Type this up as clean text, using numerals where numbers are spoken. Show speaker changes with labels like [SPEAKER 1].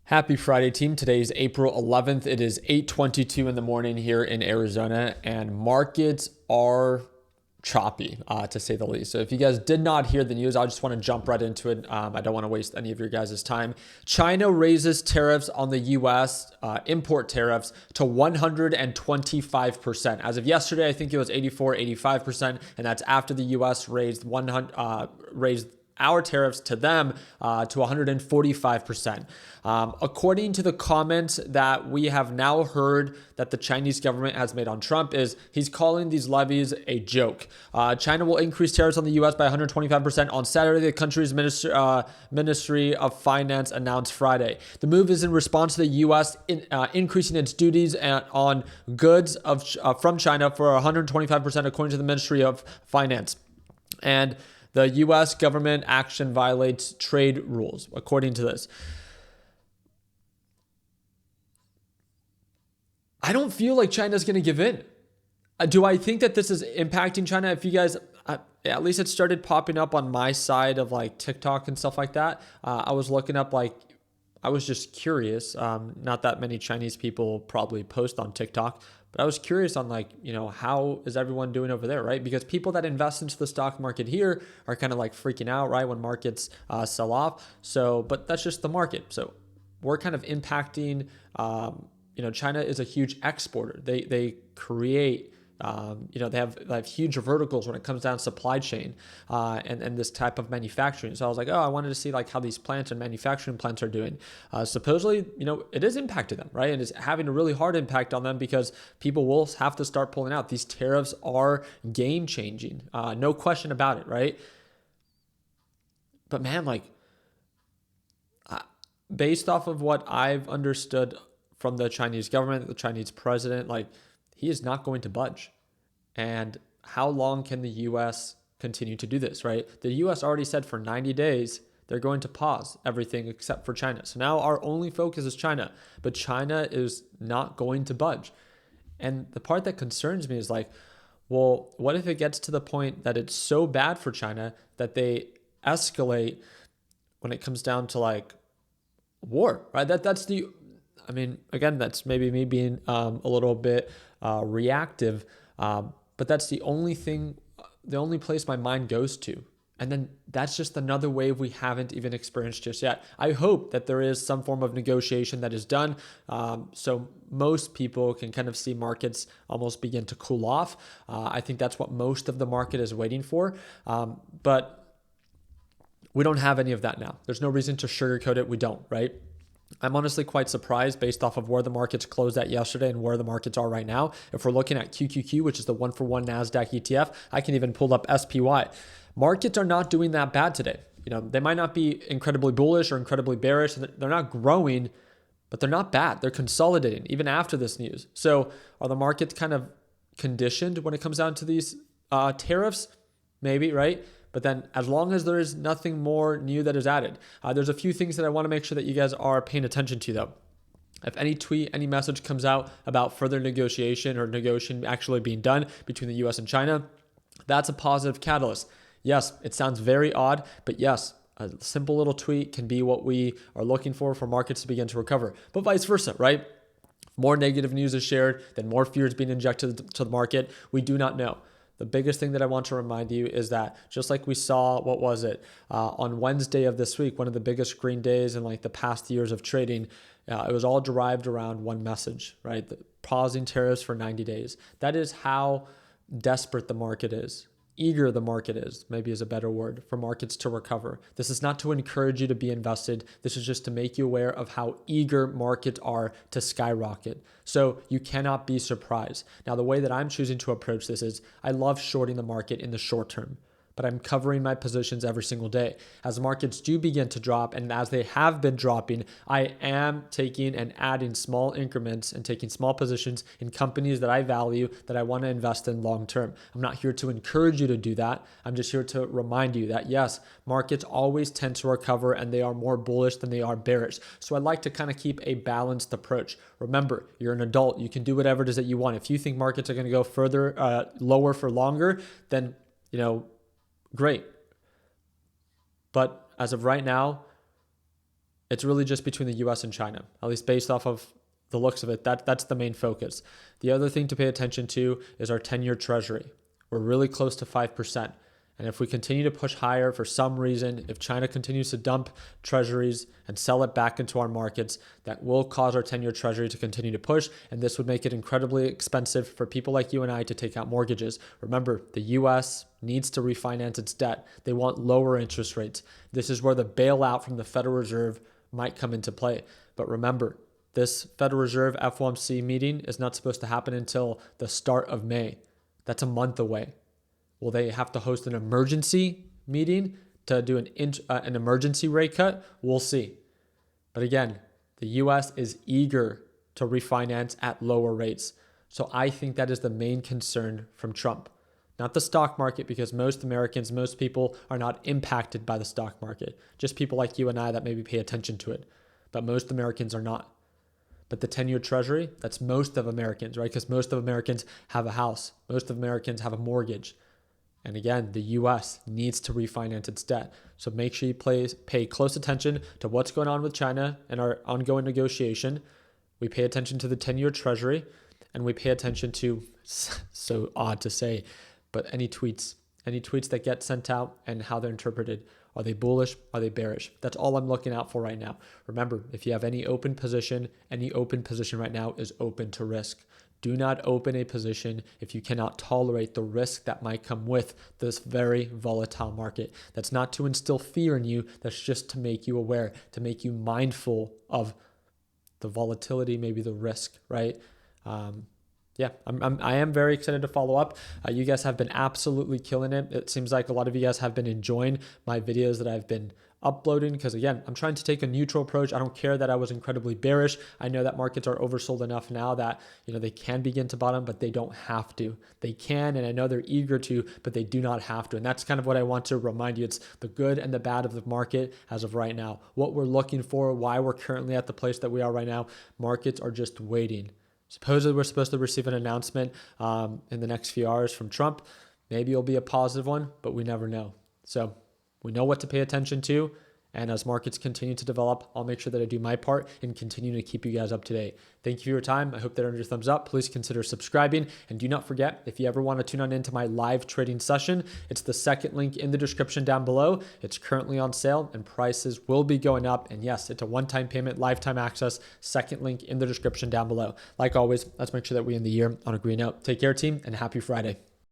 [SPEAKER 1] Happy Friday, team. Today is April 11th. It is 8:22 in the morning here in Arizona, and markets are choppy, to say the least. So if you guys did not hear the news, I just want to jump right into it. I don't want to waste any of your guys' time. China raises tariffs on the U.S., import tariffs to 125%. As of yesterday, I think it was 84, 85%, and that's after the U.S. raised our tariffs to them to 145%. According to the comments that we have now heard that the Chinese government has made on Trump, is he's calling these levies a joke. China will increase tariffs on the U.S. by 125% on Saturday, the country's Ministry of Finance announced Friday. The move is in response to the U.S. increasing its duties on goods from China for 125%, according to the Ministry of Finance. And the U.S. government action violates trade rules, according to this. I don't feel like China's going to give in. Do I think that this is impacting China? If you guys, at least it started popping up on my side of like TikTok and stuff like that. I was looking up, I was just curious. Not that many Chinese people probably post on TikTok, but I was curious on how is everyone doing over there, right? Because people that invest into the stock market here are kind of like freaking out, right, when markets sell off. So, but that's just the market. So we're kind of impacting. China is a huge exporter. They create. They have huge verticals when it comes down to supply chain and this type of manufacturing. So I was like, I wanted to see how these plants and manufacturing plants are doing. Supposedly, it is impacting them, right? And it's having a really hard impact on them because people will have to start pulling out. These tariffs are game changing, no question about it, right? But man, based off of what I've understood from the Chinese government, the Chinese president, he is not going to budge. And how long can the U.S. continue to do this, right? The U.S. already said for 90 days, they're going to pause everything except for China. So now our only focus is China, but China is not going to budge. And the part that concerns me is what if it gets to the point that it's so bad for China that they escalate when it comes down to war, right? That's maybe me being a little bit reactive, but that's the only place my mind goes to. And then that's just another wave we haven't even experienced just yet. I hope that there is some form of negotiation that is done, so most people can kind of see markets almost begin to cool off. I think that's what most of the market is waiting for, but we don't have any of that now. There's no reason to sugarcoat it. We don't, right? I'm honestly quite surprised based off of where the markets closed at yesterday and where the markets are right now. If we're looking at QQQ, which is the 1-for-1 NASDAQ ETF, I can even pull up SPY. Markets are not doing that bad today. They might not be incredibly bullish or incredibly bearish. They're not growing, but they're not bad. They're consolidating even after this news. So are the markets kind of conditioned when it comes down to these tariffs? Maybe, right? But then as long as there is nothing more new that is added, there's a few things that I want to make sure that you guys are paying attention to though. If any tweet, any message comes out about further negotiation or negotiation actually being done between the US and China, that's a positive catalyst. Yes, it sounds very odd, but yes, a simple little tweet can be what we are looking for markets to begin to recover, but vice versa, right? More negative news is shared, then more fear is being injected to the market. We do not know. The biggest thing that I want to remind you is that just like we saw, on Wednesday of this week, one of the biggest green days in the past years of trading, it was all derived around one message, right? Pausing tariffs for 90 days. That is how desperate the market is. Eager the market is, maybe is a better word, for markets to recover. This is not to encourage you to be invested. This is just to make you aware of how eager markets are to skyrocket. So you cannot be surprised. Now, the way that I'm choosing to approach this is I love shorting the market in the short term, but I'm covering my positions every single day. As markets do begin to drop, and as they have been dropping, I am taking and adding small increments and taking small positions in companies that I value, that I want to invest in long term. I'm not here to encourage you to do that. I'm just here to remind you that yes, markets always tend to recover and they are more bullish than they are bearish. So I like to kind of keep a balanced approach. Remember, you're an adult. You can do whatever it is that you want. If you think markets are going to go further, lower for longer, then, great. But as of right now, It's really just between the US and China, at least based off of the looks of it. That's the main focus. The other thing to pay attention to is our 10-year Treasury. We're really close to 5%. And if we continue to push higher for some reason, if China continues to dump treasuries and sell it back into our markets, that will cause our 10-year Treasury to continue to push. And this would make it incredibly expensive for people like you and I to take out mortgages. Remember, the US needs to refinance its debt. They want lower interest rates. This is where the bailout from the Federal Reserve might come into play. But remember, this Federal Reserve FOMC meeting is not supposed to happen until the start of May. That's a month away. Will they have to host an emergency meeting to do an emergency rate cut? We'll see. But again, the US is eager to refinance at lower rates. So I think that is the main concern from Trump. Not the stock market, because most Americans, most people are not impacted by the stock market. Just people like you and I that maybe pay attention to it. But most Americans are not. But the 10-year Treasury, that's most of Americans, right? Because most of Americans have a house. Most of Americans have a mortgage. And again, the US needs to refinance its debt. So make sure you pay close attention to what's going on with China and our ongoing negotiation. We pay attention to the 10-year Treasury, and we pay attention to, so odd to say, but any tweets that get sent out and how they're interpreted. Are they bullish? Are they bearish? That's all I'm looking out for right now. Remember, if you have any open position right now is open to risk. Do not open a position if you cannot tolerate the risk that might come with this very volatile market. That's not to instill fear in you. That's just to make you aware, to make you mindful of the volatility, maybe the risk, right? I am very excited to follow up. You guys have been absolutely killing it. It seems like a lot of you guys have been enjoying my videos that I've been uploading, because again, I'm trying to take a neutral approach. I don't care that I was incredibly bearish. I know that markets are oversold enough now that, they can begin to bottom, but they don't have to. They can, and I know they're eager to, but they do not have to. And that's kind of what I want to remind you. It's the good and the bad of the market as of right now. What we're looking for, why we're currently at the place that we are right now. Markets are just waiting. Supposedly we're supposed to receive an announcement in the next few hours from Trump. Maybe it'll be a positive one, but we never know. So we know what to pay attention to. And as markets continue to develop, I'll make sure that I do my part in continuing to keep you guys up to date. Thank you for your time. I hope that earned your thumbs up. Please consider subscribing. And do not forget, if you ever want to tune on into my live trading session, it's the second link in the description down below. It's currently on sale and prices will be going up. And yes, it's a one-time payment, lifetime access. Second link in the description down below. Like always, let's make sure that we end the year on a green note. Take care, team, and happy Friday.